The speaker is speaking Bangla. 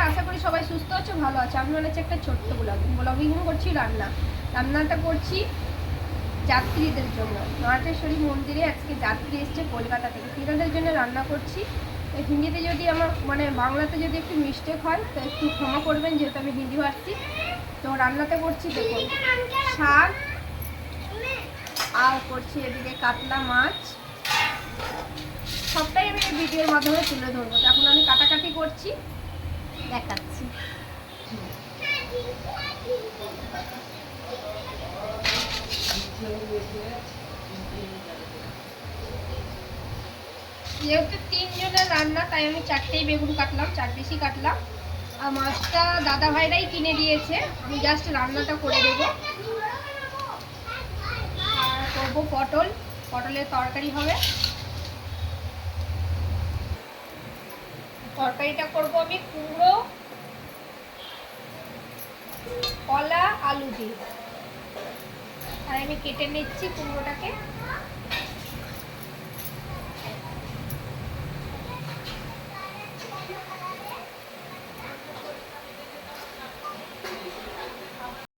আশা করি সবাই সুস্থ আছে, ভালো আছে। আমি বানাচ্ছি একটা ছোট্ট ব্লগিং করছি রান্নাটা করছি যাত্রীদের জন্য। নটেশ্বরী মন্দিরে আজকে যাত্রী এসছে কলকাতা থেকে, তিনাদের জন্য রান্না করছি। হিন্দিতে যদি আমার মানে বাংলাতে যদি একটু মিস্টেক হয় তো একটু ক্ষমা করবেন, যেহেতু আমি হিন্দি ভাবছি। তো রান্নাতে করছি দেখুন শাক, আর করছি এদিকে কাতলা মাছ। সবটাই আমি ভিডিওর মাধ্যমে তুলে ধরবো। এখন আমি কাটাকাটি করছি, দেখাচ্ছি। যেহেতু 3 জনের রান্না তাই আমি 4টেই বেগুন কাটলাম, 4 বেশি কাটলাম। আর মাছটা দাদা ভাইরাই কিনে দিয়েছে, আমি জাস্ট রান্নাটা করে দেবো। আর করবো পটলের তরকারি হবে। তরকারিটা করবো আমি কুমড়ো, কলা, আলু দিয়ে। আর আমি কেটে নিচ্ছি কুমড়োটাকে।